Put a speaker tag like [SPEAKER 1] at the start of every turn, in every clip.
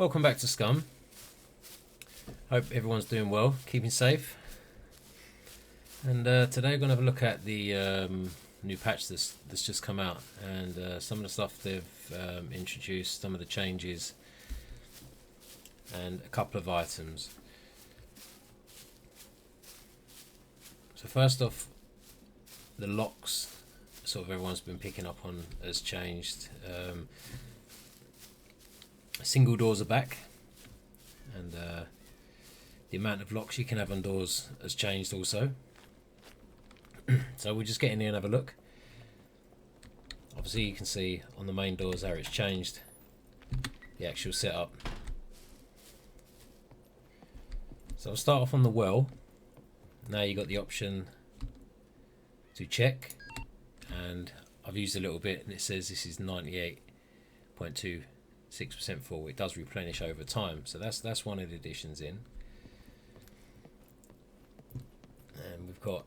[SPEAKER 1] Welcome back to Scum. Hope everyone's doing well, keeping safe. And today we're going to have a look at the new patch that's just come out, and some of the stuff they've introduced, some of the changes, and a couple of items. So first off, the locks, sort of everyone's been picking up on, has changed. Single doors are back, and the amount of locks you can have on doors has changed also. So we'll just get in here and have a look. Obviously you can see on the main doors how it's changed the actual setup. So I'll start off on the well. Now you got the option to check, and I've used a little bit and it says this is 98.26% full. It does replenish over time, so that's one of the additions in. And we've got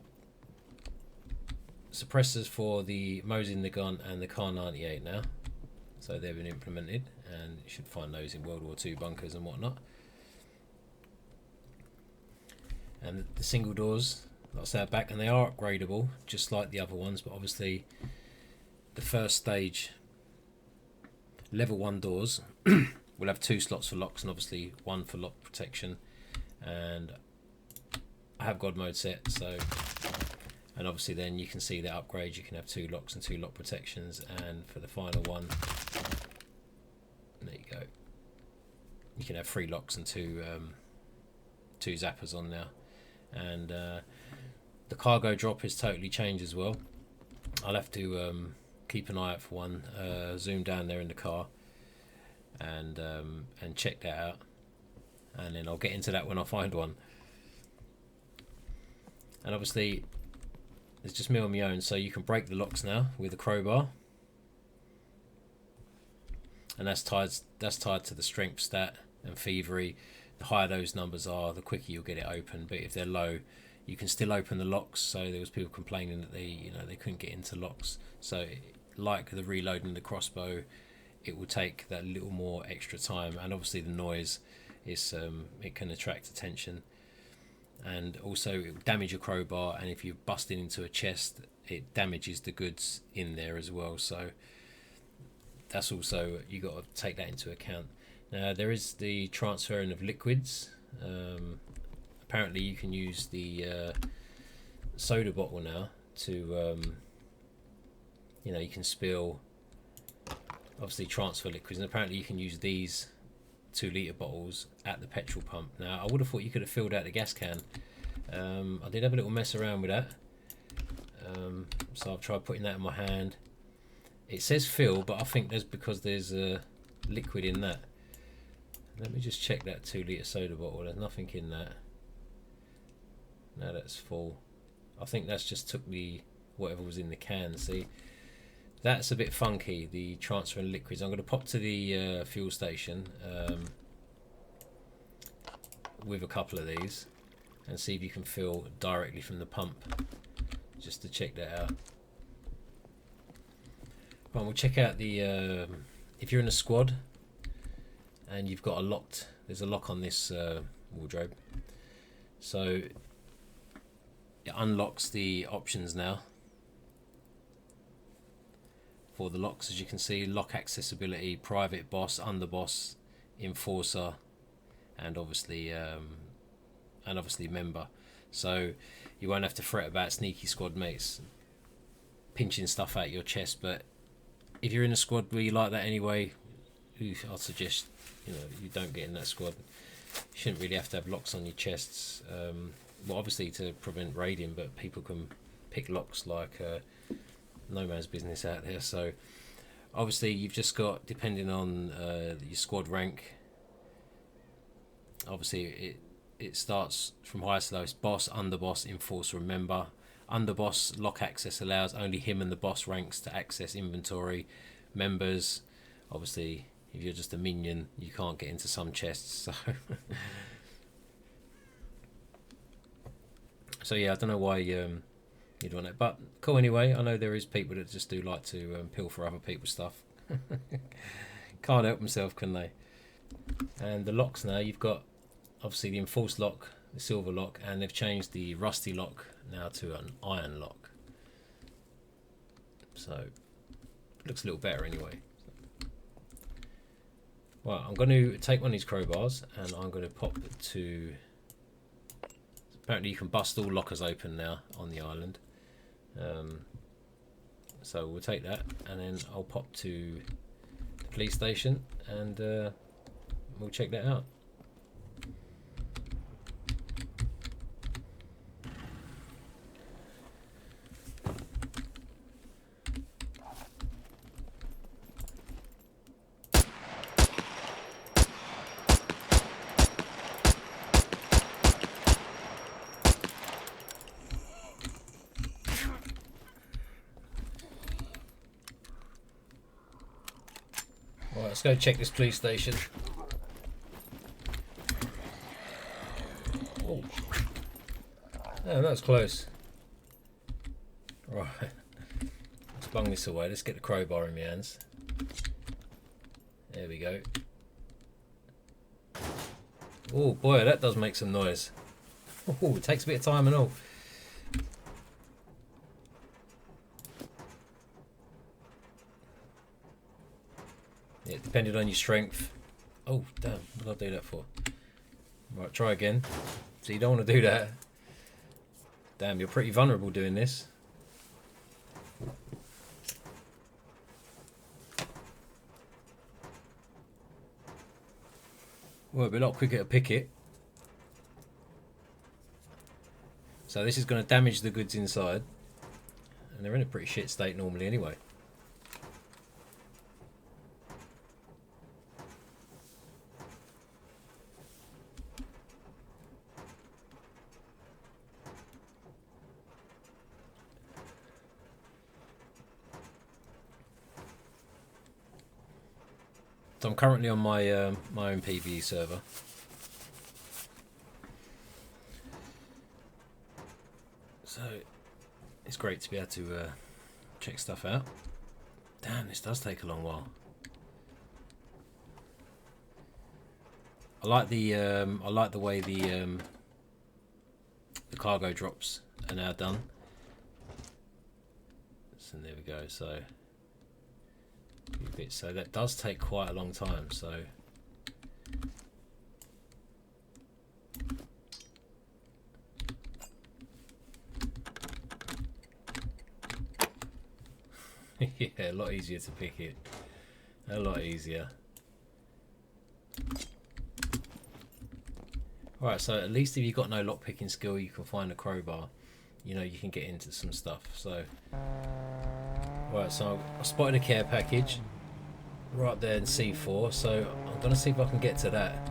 [SPEAKER 1] suppressors for the Mosin Nagant and the Kar 98 now, so they've been implemented, and you should find those in World War II bunkers and whatnot. And the single doors, like I said, back, and they are upgradable just like the other ones, but obviously the first stage level 1 doors will have 2 slots for locks and obviously 1 for lock protection. And I have God mode set, so, and obviously then you can see that upgrade, you can have 2 locks and 2 lock protections, and for the final one, there you go, you can have 3 locks and 2 zappers on now. And the cargo drop is totally changed as well. I'll have to keep an eye out for one, zoom down there in the car and check that out, and then I'll get into that when I find one. And obviously it's just me on my own, so you can break the locks now with a crowbar, and that's tied to the strength stat and thievery. The higher those numbers are, the quicker you'll get it open, but if they're low, you can still open the locks. So there was people complaining that they couldn't get into locks. So like the reloading the crossbow, it will take that little more extra time, and obviously the noise is it can attract attention, and also it will damage your crowbar, and if you're busting into a chest, it damages the goods in there as well. So that's also, you got to take that into account. Now there is the transferring of liquids. Apparently you can use the soda bottle now to you can spill, obviously transfer liquids, and apparently you can use these 2-litre bottles at the petrol pump. Now I would have thought you could have filled out the gas can. I did have a little mess around with that, so I've tried putting that in my hand. It says fill, but I think that's because there's a liquid in that. Let me just check that 2-litre soda bottle. There's nothing in that. Now that's full. I think that's just took the whatever was in the can. See, that's a bit funky, the transferring liquids. I'm going to pop to the fuel station with a couple of these and see if you can fill directly from the pump, just to check that out. Right, we'll check out the if you're in a squad and you've got there's a lock on this wardrobe, so it unlocks the options now for the locks. As you can see, lock accessibility, private boss, underboss, enforcer, and obviously member. So you won't have to fret about sneaky squad mates pinching stuff out your chest. But if you're in a squad where you like that anyway, I'll suggest you don't get in that squad. You shouldn't really have to have locks on your chests. Well, obviously to prevent raiding, but people can pick locks like no man's business out there. So obviously you've just got, depending on your squad rank, obviously it starts from highest to lowest: boss, underboss, enforcer, and member. Underboss lock access allows only him and the boss ranks to access inventory. Members, obviously if you're just a minion, you can't get into some chests. So yeah, I don't know why you'd want it, but cool anyway. I know there is people that just do like to pilfer other people's stuff. Can't help themselves, can they? And the locks now, you've got obviously the enforced lock, the silver lock, and they've changed the rusty lock now to an iron lock. So it looks a little better anyway. Well, I'm going to take one of these crowbars and I'm going to pop it to... Apparently you can bust all lockers open now on the island. So we'll take that and then I'll pop to the police station and we'll check that out. Right, let's go check this police station. Oh, that was close. Right, let's bung this away. Let's get the crowbar in my hands. There we go. Oh boy, that does make some noise. Oh, it takes a bit of time and all. Yeah, depending on your strength. Oh, damn. What did I do that for? Right, try again. So you don't want to do that. Damn, you're pretty vulnerable doing this. Well, it'll be a lot quicker to pick it. So this is going to damage the goods inside. And they're in a pretty shit state normally anyway. So I'm currently on my my own PvE server. So it's great to be able to check stuff out. Damn, this does take a long while. I like the way the cargo drops are now done. So there we go. So bits. So that does take quite a long time. So yeah, a lot easier to pick it. A lot easier. Alright, so at least if you've got no lock picking skill, you can find a crowbar. You know, you can get into some stuff. So right, so I spotted a care package right there in C4, so I'm going to see if I can get to that,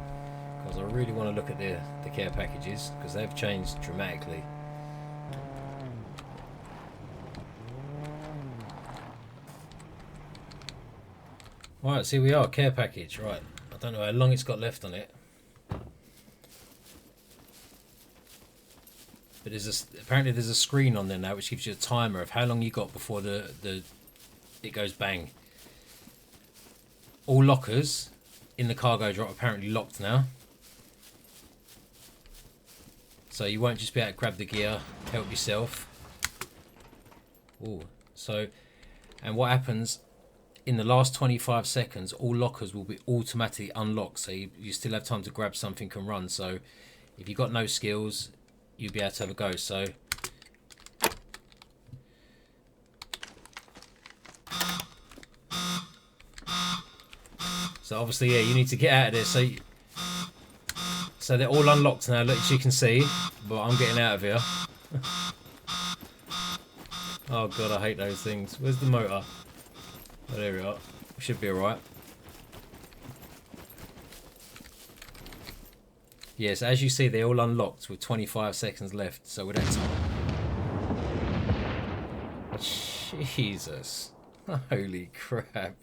[SPEAKER 1] because I really want to look at the care packages, because they've changed dramatically. Right, so here we are, care package. Right, I don't know how long it's got left on it, but apparently there's a screen on there now which gives you a timer of how long you got before it goes bang. All lockers in the cargo drop apparently locked now, so you won't just be able to grab the gear, help yourself. Ooh, so, and what happens in the last 25 seconds, all lockers will be automatically unlocked, so you still have time to grab something and run. So if you've got no skills, you'll be able to have a go. So obviously, yeah, you need to get out of there. So they're all unlocked now, look, as you can see, but I'm getting out of here. Oh god, I hate those things. Where's the motor? Oh, there we are. We should be alright. Yes, as you see, they're all unlocked with 25 seconds left, so we're that time. Jesus. Holy crap.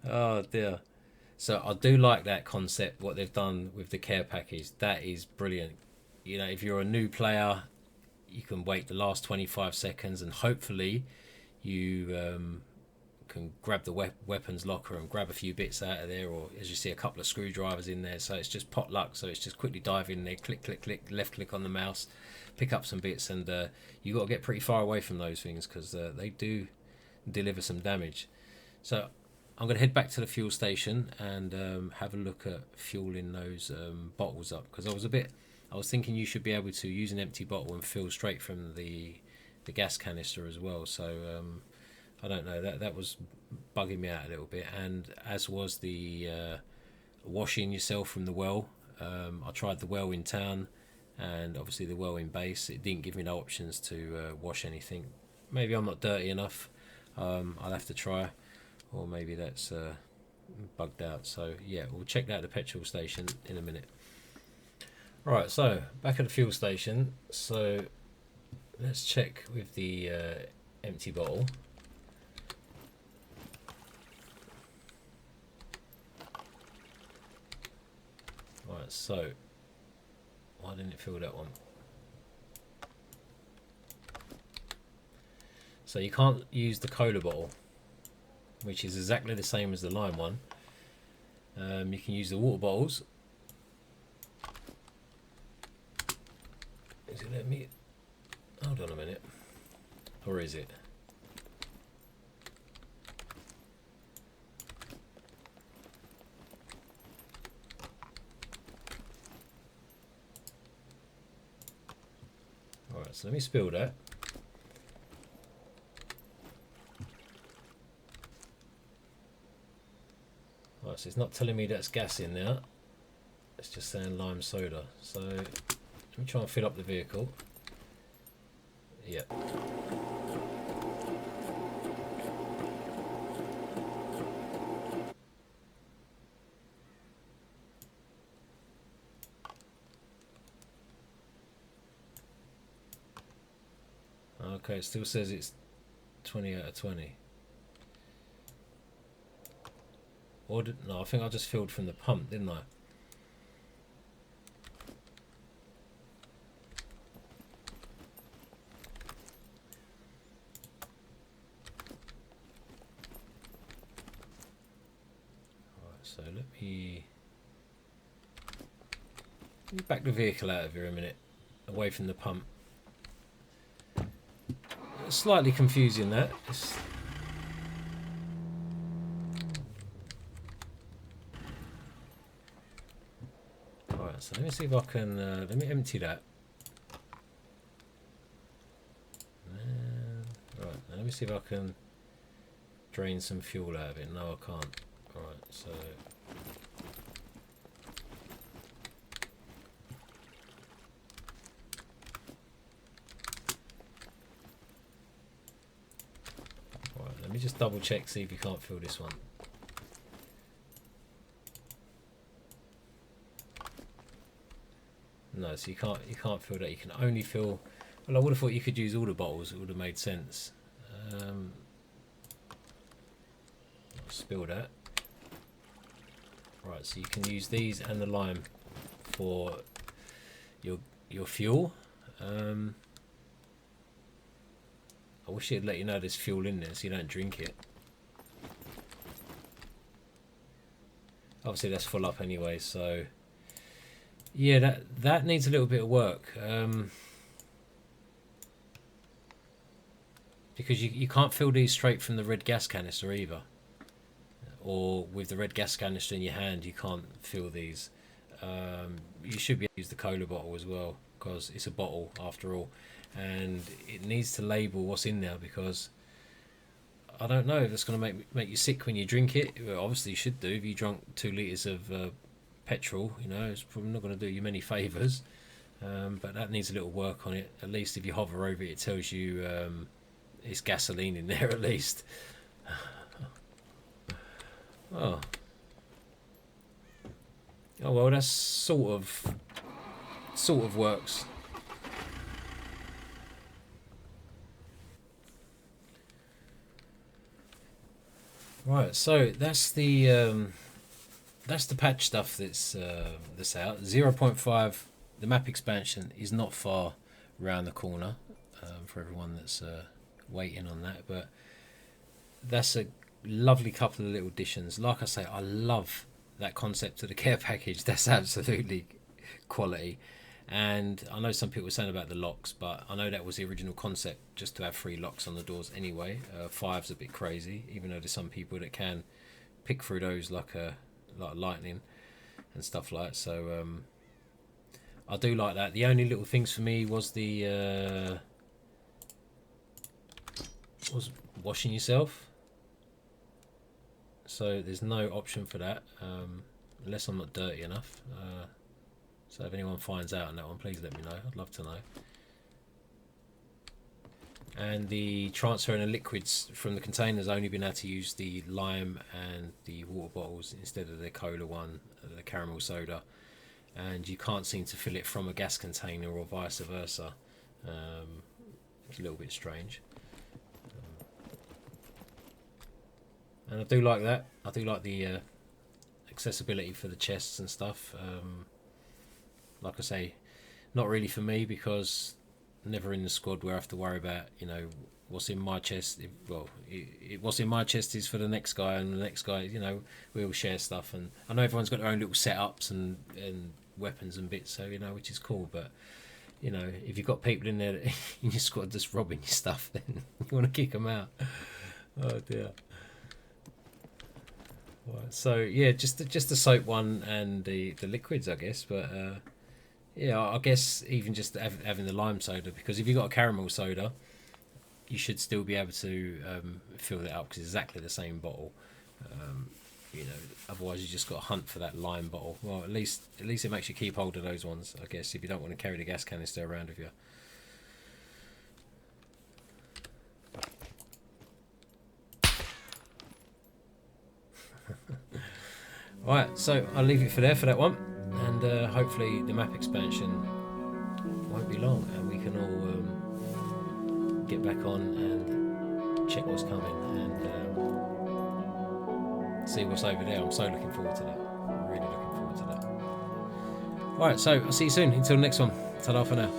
[SPEAKER 1] Oh dear. So I do like that concept, what they've done with the care package. That is brilliant. You know, if you're a new player, you can wait the last 25 seconds and hopefully you can grab the weapons locker and grab a few bits out of there, or as you see a couple of screwdrivers in there. So it's just pot luck. So it's just quickly dive in there, click click click, left click on the mouse, pick up some bits, and you got to get pretty far away from those things because they do deliver some damage. So I'm going to head back to the fuel station and have a look at fueling those bottles up, because I was thinking you should be able to use an empty bottle and fill straight from the gas canister as well. So I don't know, that was bugging me out a little bit, and as was the washing yourself from the well. I tried the well in town and obviously the well in base. It didn't give me no options to wash anything. Maybe I'm not dirty enough. I'll have to try, or maybe that's bugged out. So yeah, we'll check out the petrol station in a minute. Right, so back at the fuel station. So let's check with the empty bottle. Right, so why didn't it fill that one? So you can't use the cola bottle, which is exactly the same as the lime one. You can use the water bottles. Is it letting me? Hold on a minute. Or is it? Alright, so let me spill that. Right, so it's not telling me that's gas in there. It's just saying lime soda. So let me try and fill up the vehicle. Yep. Okay, it still says it's 20 out of 20. Or no, I think I just filled from the pump, didn't I? Alright, so let me back the vehicle out of here a minute, away from the pump. It's slightly confusing that. Alright, so let me see if I can, let me empty that. Right, now let me see if I can drain some fuel out of it. No, I can't. Alright, so let me just double check, see if you can't fill this one. No, so you can't fill that. You can only fill. Well, I would have thought you could use all the bottles. It would have made sense. I'll spill that. Right, so you can use these and the lime for your fuel. I wish it'd let you know there's fuel in there so you don't drink it. Obviously that's full up anyway, so yeah, that needs a little bit of work. Because you can't fill these straight from the red gas canister either. Or with the red gas canister in your hand you can't fill these. You should be able to use the cola bottle as well, because it's a bottle after all, and it needs to label what's in there, because I don't know if it's going to make you sick when you drink it. Well, obviously you should do. If you drunk 2 litres of petrol, you know, it's probably not going to do you many favours, but that needs a little work on it. At least if you hover over it, it tells you it's gasoline in there at least. Oh well, that's sort of works. Right, so that's the patch stuff that's out. 0.5. The map expansion is not far around the corner for everyone that's waiting on that. But that's lovely couple of little additions. Like I say, I love that concept of the care package. That's absolutely quality. And I know some people were saying about the locks, but I know that was the original concept, just to have 3 locks on the doors anyway. 5's a bit crazy, even though there's some people that can pick through those like lightning and stuff like that. So I do like that. The only little things for me was the was washing yourself. So there's no option for that, unless I'm not dirty enough. So if anyone finds out on that one, please let me know. I'd love to know. And the transferring of liquids from the containers, only been able to use the lime and the water bottles instead of the cola one, the caramel soda. And you can't seem to fill it from a gas container or vice versa. It's a little bit strange. And I do like that. I do like the accessibility for the chests and stuff. Like I say, not really for me, because never in the squad where I have to worry about, you know, what's in my chest. What's in my chest is for the next guy, and the next guy, you know, we all share stuff. And I know everyone's got their own little setups and weapons and bits, so, you know, which is cool. But, you know, if you've got people in there that in your squad just robbing your stuff, then you want to kick them out. Oh dear. Right, so yeah, just the soap one and the liquids, I guess. But yeah, I guess even just having the lime soda, because if you've got a caramel soda, you should still be able to fill that up, because it's exactly the same bottle. You know, otherwise you just got to hunt for that lime bottle. Well, at least it makes you keep hold of those ones, I guess, if you don't want to carry the gas canister around with you. Right, so I'll leave it for that one, and hopefully the map expansion won't be long, and we can all get back on and check what's coming and see what's over there. I'm so looking forward to that. Really looking forward to that. Right, so I'll see you soon. Until the next one. Ta-da for now.